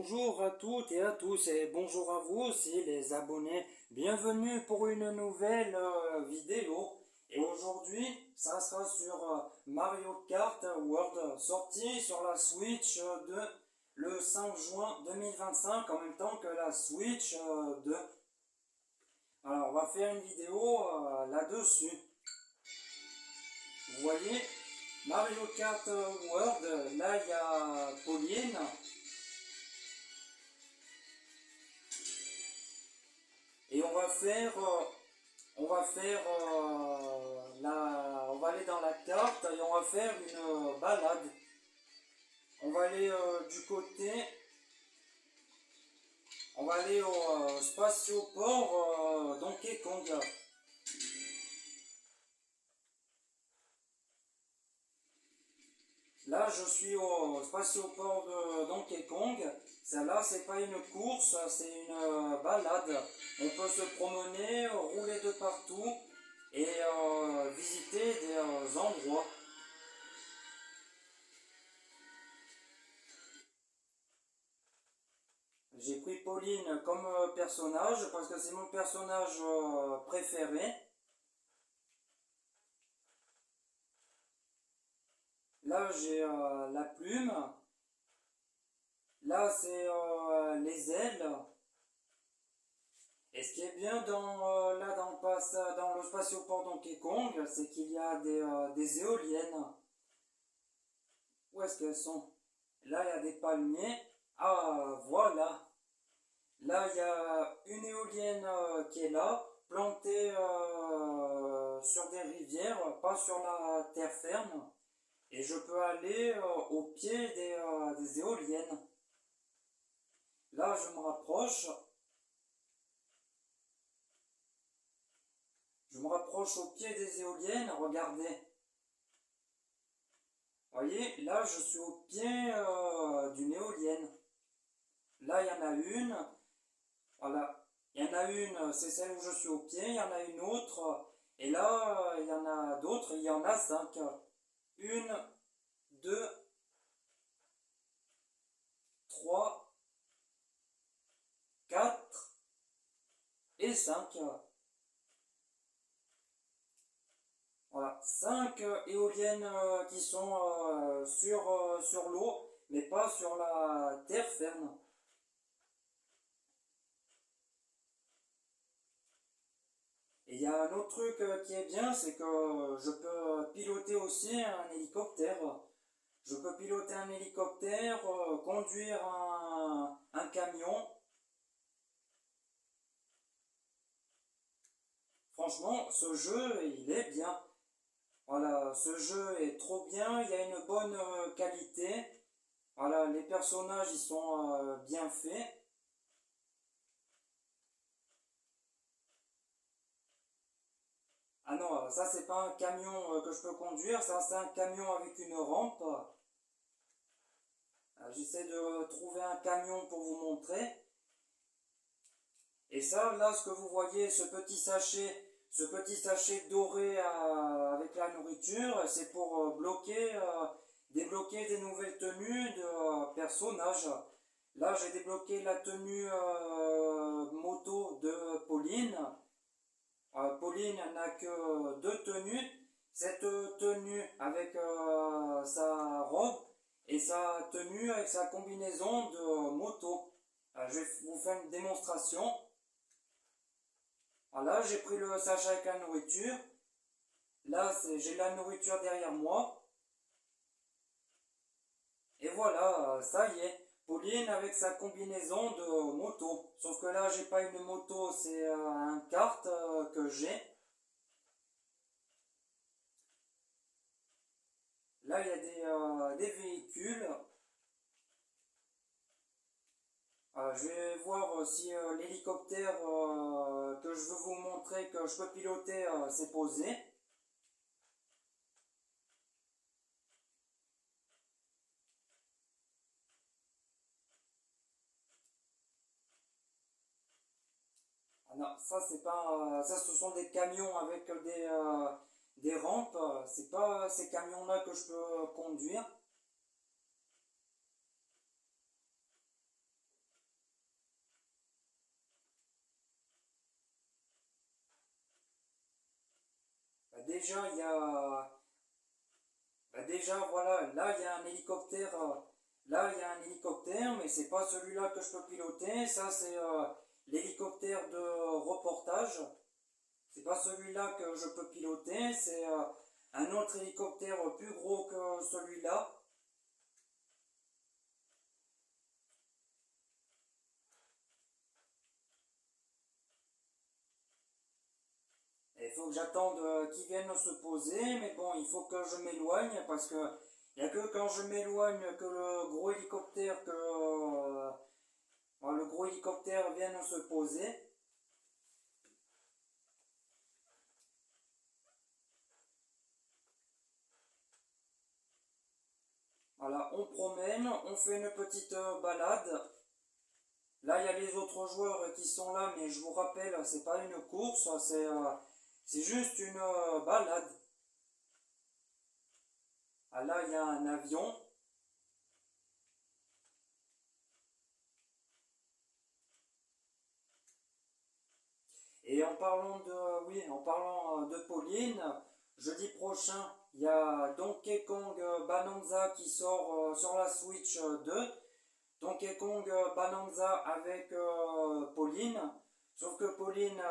Bonjour à toutes et à tous et bonjour à vous aussi les abonnés. Bienvenue pour une nouvelle vidéo. Et aujourd'hui, ça sera sur Mario Kart World, sorti sur la Switch le 5 juin 2025 en même temps que la Switch 2. Alors on va faire une vidéo là-dessus. Vous voyez, Mario Kart World, là il y a Pauline. Et on va aller dans la carte et on va faire une balade. On va aller du côté, on va aller au spatioport Donkey Kong. Là, je suis au spatioport de Donkey Kong. Celle-là, c'est pas une course, c'est une balade. On peut se promener, rouler de partout et visiter des endroits. J'ai pris Pauline comme personnage parce que c'est mon personnage préféré. Là, j'ai la plume. Là, c'est les ailes. Et ce qui est bien dans le spatioport Donkey Kong, c'est qu'il y a des éoliennes. Où est-ce qu'elles sont? Là, il y a des palmiers. Ah, voilà. Là, il y a une éolienne qui est là, plantée sur des rivières, pas sur la terre ferme. Et je peux aller au pied des éoliennes. Là, je me rapproche. Je me rapproche au pied des éoliennes, regardez. Voyez, là, je suis au pied d'une éolienne. Là, il y en a une. Voilà. Il y en a une, c'est celle où je suis au pied. Il y en a une autre. Et là, il y en a d'autres. Il y en a 5. Une, 2, 3, 4 et 5. Voilà, 5 éoliennes qui sont sur l'eau, mais pas sur la terre ferme. Et il y a un autre truc qui est bien, c'est que je peux piloter aussi un hélicoptère. Je peux piloter un hélicoptère, conduire un camion. Franchement, ce jeu, il est bien. Voilà, ce jeu est trop bien, il y a une bonne qualité. Voilà, les personnages, ils sont bien faits. Ah non, ça c'est pas un camion que je peux conduire, ça c'est un camion avec une rampe. J'essaie de trouver un camion pour vous montrer. Et ça, là, ce que vous voyez, ce petit sachet doré avec la nourriture, c'est pour débloquer des nouvelles tenues de personnages. Là, j'ai débloqué la tenue moto de Pauline. Pauline n'a que deux tenues. Cette tenue avec sa robe et sa tenue avec sa combinaison de moto. Je vais vous faire une démonstration. Voilà, j'ai pris le sachet avec la nourriture. Là, j'ai la nourriture derrière moi. Et voilà, ça y est. Pauline avec sa combinaison de moto. Sauf que là, j'ai pas une moto, c'est un kart que j'ai. Là, il y a des véhicules. Je vais voir si l'hélicoptère que je veux vous montrer que je peux piloter s'est posé. Ah non, ça c'est pas, ça ce sont des camions avec des rampes. C'est pas ces camions-là que je peux conduire. déjà, il y a... déjà, voilà, là, il y a un hélicoptère. Là, il y a un hélicoptère, mais c'est pas celui-là que je peux piloter. Ça, c'est l'hélicoptère de reportage. C'est pas celui-là que je peux piloter. C'est un autre hélicoptère plus gros que celui-là. Il faut que j'attende qu'ils viennent se poser, mais bon, il faut que je m'éloigne parce que il n'y a que quand je m'éloigne que le gros hélicoptère vienne se poser. Voilà, on promène, on fait une petite balade. Là, il y a les autres joueurs qui sont là, mais je vous rappelle, c'est pas une course, c'est juste une balade. Ah, là, il y a un avion. Et en parlant oui, en parlant de Pauline, jeudi prochain, il y a Donkey Kong Bonanza qui sort sur la Switch 2. Donkey Kong Bonanza avec Pauline. Sauf que Pauline,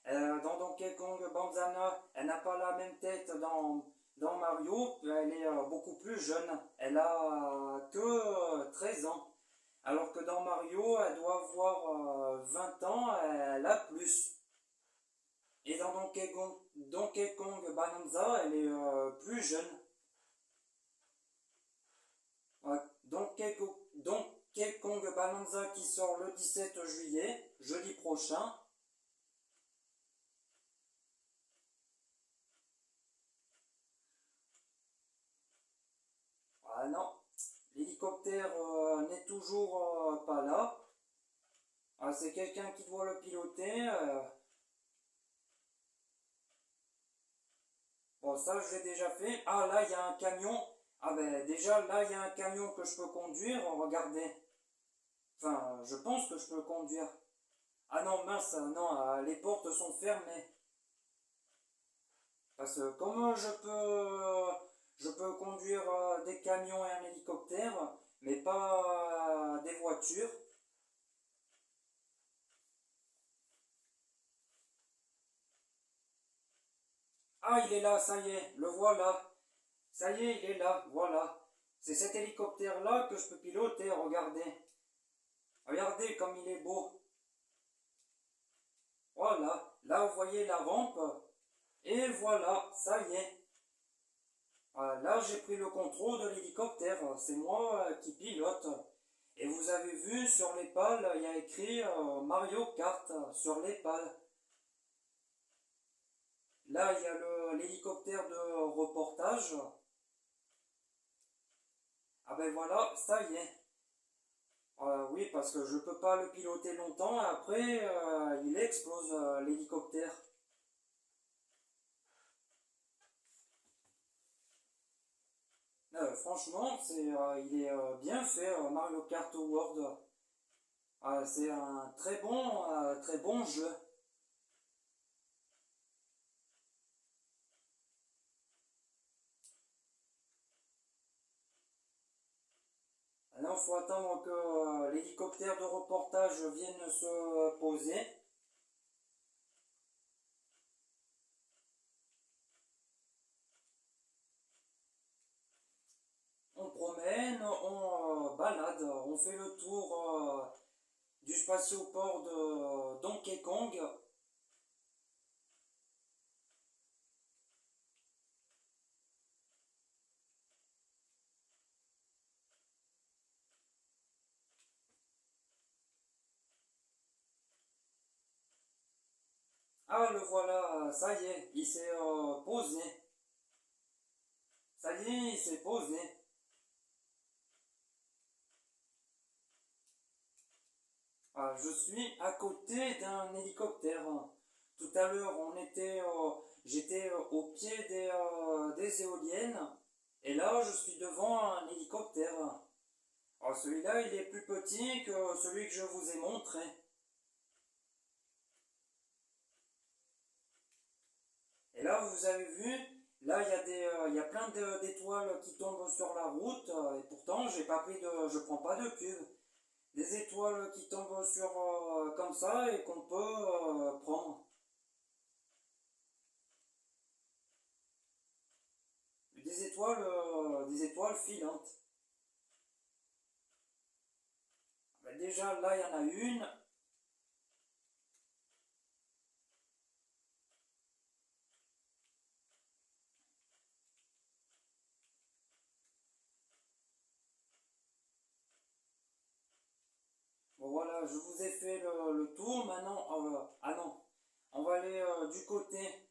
dans Donkey Kong Bonanza, elle n'a pas la même tête dans Mario. Elle est beaucoup plus jeune. Elle a que 13 ans. Alors que dans Mario, elle doit avoir 20 ans, elle a plus. Et dans Donkey Kong Bonanza, elle est plus jeune. Ouais, Donkey Kong Bonanza qui sort le 17 juillet, jeudi prochain. Ah non, l'hélicoptère n'est toujours pas là. Ah, c'est quelqu'un qui doit le piloter. Bon, ça, je l'ai déjà fait. Ah, là, il y a un camion. Ah, ben, déjà, là, il y a un camion que je peux conduire. Regardez. Enfin, je pense que je peux conduire. Ah non, mince, non, les portes sont fermées. Parce que comment je peux conduire des camions et un hélicoptère, mais pas des voitures. Ah, il est là, ça y est, le voilà. Ça y est, il est là, voilà. C'est cet hélicoptère-là que je peux piloter, regardez. Regardez comme il est beau. Voilà, là vous voyez la rampe. Et voilà, ça y est. Voilà, là j'ai pris le contrôle de l'hélicoptère. C'est moi qui pilote. Et vous avez vu sur les pales, il y a écrit Mario Kart sur les pales. Là, il y a l'hélicoptère de reportage. Ah ben voilà, ça y est. Oui, parce que je ne peux pas le piloter longtemps. Après, il explose l'hélicoptère. Franchement, il est bien fait, Mario Kart World. C'est un très bon jeu. Alors, il faut attendre que l'hélicoptère de reportage vienne se poser. On promène, on balade, on fait le tour du spatioport de Donkey Kong. Ah, le voilà, ça y est, il s'est posé. Ça y est, il s'est posé. Ah, je suis à côté d'un hélicoptère. Tout à l'heure, j'étais au pied des éoliennes. Et là, je suis devant un hélicoptère. Alors, celui-là, il est plus petit que celui que je vous ai montré. Et là, vous vous avez vu, là il y a plein d'étoiles qui tombent sur la route, et pourtant je prends pas de cube. Des étoiles qui tombent sur comme ça et qu'on peut prendre. Des étoiles filantes. Ben déjà là il y en a une. Bon voilà, je vous ai fait le tour. Maintenant, ah non, on va aller du côté.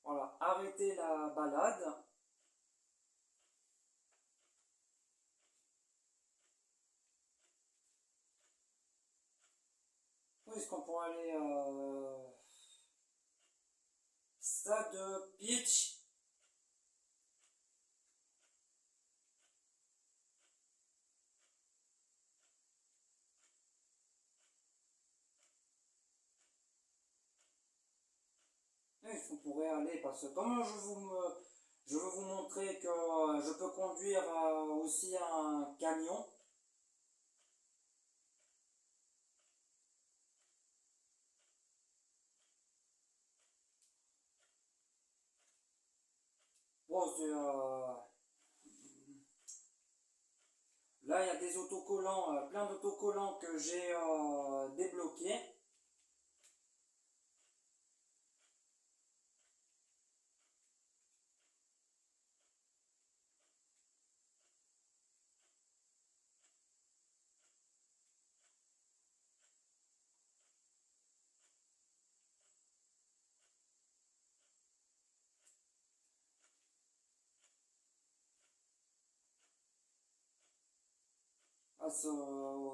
Voilà, arrêter la balade. Où est-ce qu'on pourrait aller Stade Beach. Où est-ce qu'on pourrait aller? Parce que comme je veux vous montrer que je peux conduire aussi un camion. Bon, là, il y a des autocollants, plein d'autocollants que j'ai débloqués. Ah,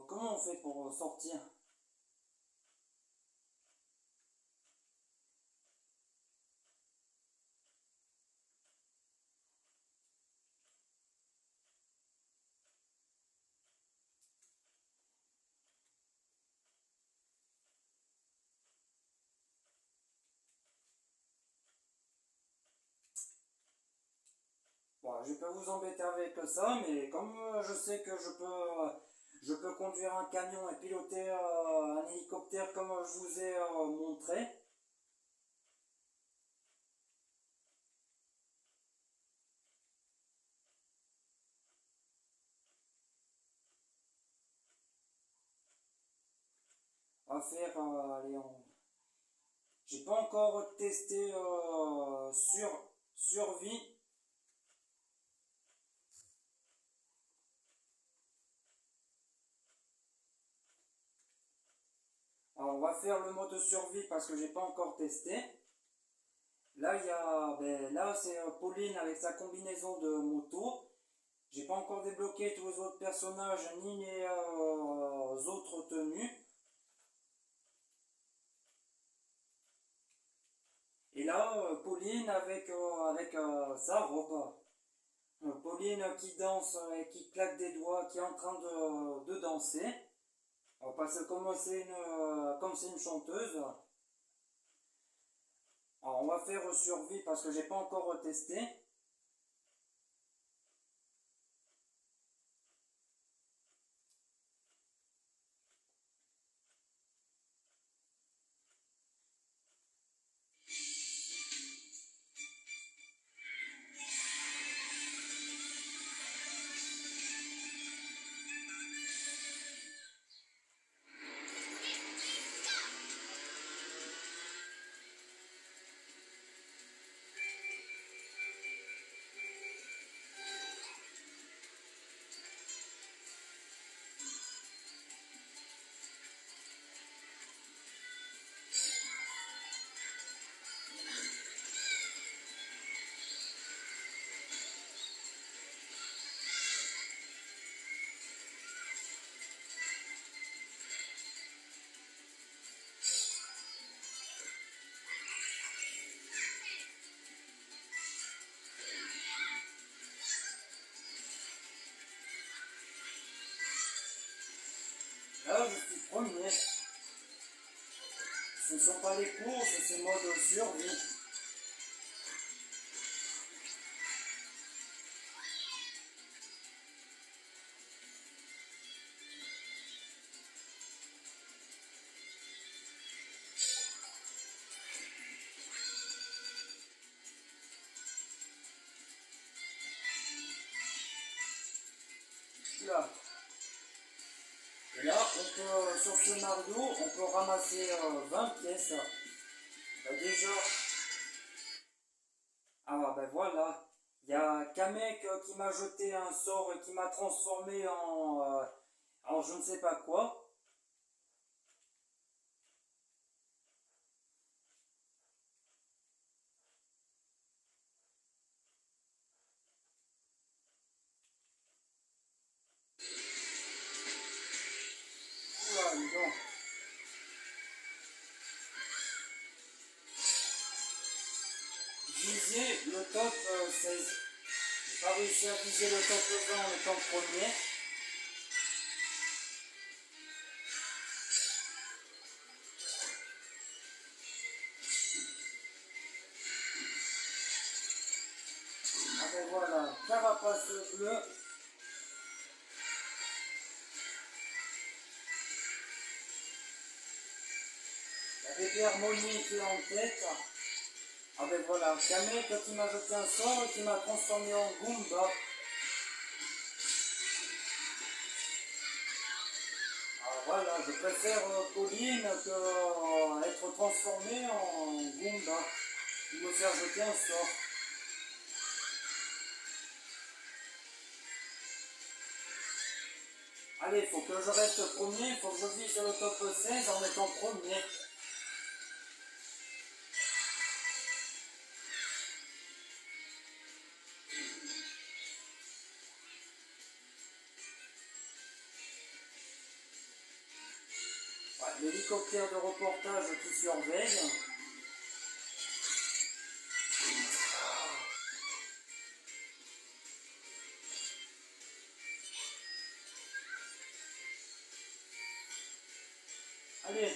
comment on fait pour sortir? Bon, je vais pas vous embêter avec ça, mais comme je sais que je peux conduire un camion et piloter un hélicoptère comme je vous ai montré. On va faire, allez, j'ai pas encore testé survie. Alors, on va faire le mode survie parce que j'ai pas encore testé. Là, là c'est Pauline avec sa combinaison de moto. J'ai pas encore débloqué tous les autres personnages ni les autres tenues. Et là, Pauline avec sa robe. Pauline qui danse et qui claque des doigts, qui est en train de danser. Parce que comme c'est une chanteuse, alors on va faire survie parce que j'ai pas encore testé. Là, je suis premier. Ce ne sont pas les courses, c'est mode survie. Là. Et là, on peut, sur ce Mario, on peut ramasser 20 pièces. Ben déjà, ah ben voilà, il y a Kamek qui m'a jeté un sort et qui m'a transformé en je ne sais pas quoi. Oula, dis donc. Viser le top 16. J'ai pas réussi à viser le top 20 en étant premier. Ah ben voilà, carapace bleue. La bébé Harmonie qui est en tête. Ah ben voilà, Kamek qui m'a jeté un sort et qui m'a transformé en Goomba. Ah voilà, je préfère Pauline que être transformé en Goomba. Ou me faire jeter un sort. Allez, il faut que je reste premier, il faut que je vise le top 16 en étant premier. Ouais, l'hélicoptère de reportage qui surveille. Allez.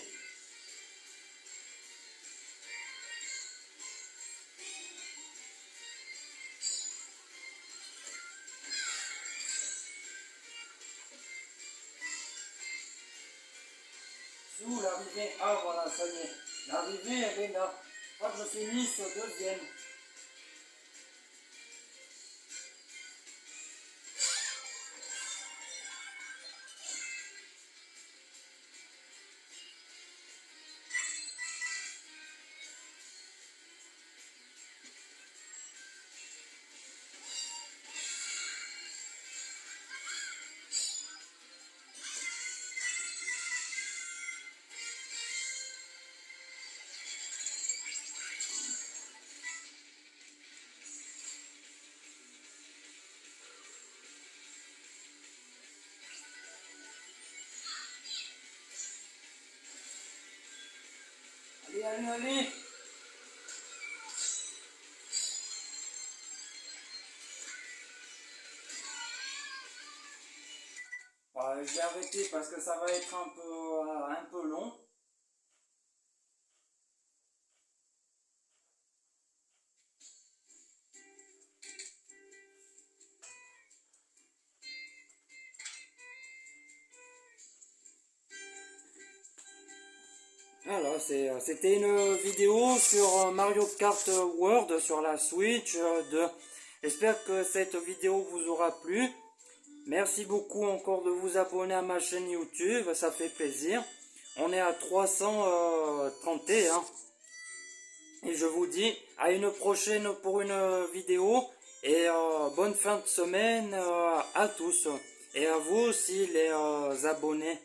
Sous l'arrivée. Ah voilà, ça y est. L'arrivée, elle est là. Je crois que je finisse deuxième. Allez, allez, allez. Ouais, j'ai arrêté parce que ça va être un peu long. Voilà, c'était une vidéo sur Mario Kart World sur la Switch 2. J'espère que cette vidéo vous aura plu. Merci beaucoup encore de vous abonner à ma chaîne YouTube, ça fait plaisir. On est à 331. Et je vous dis à une prochaine pour une vidéo. Et bonne fin de semaine à tous. Et à vous aussi les abonnés.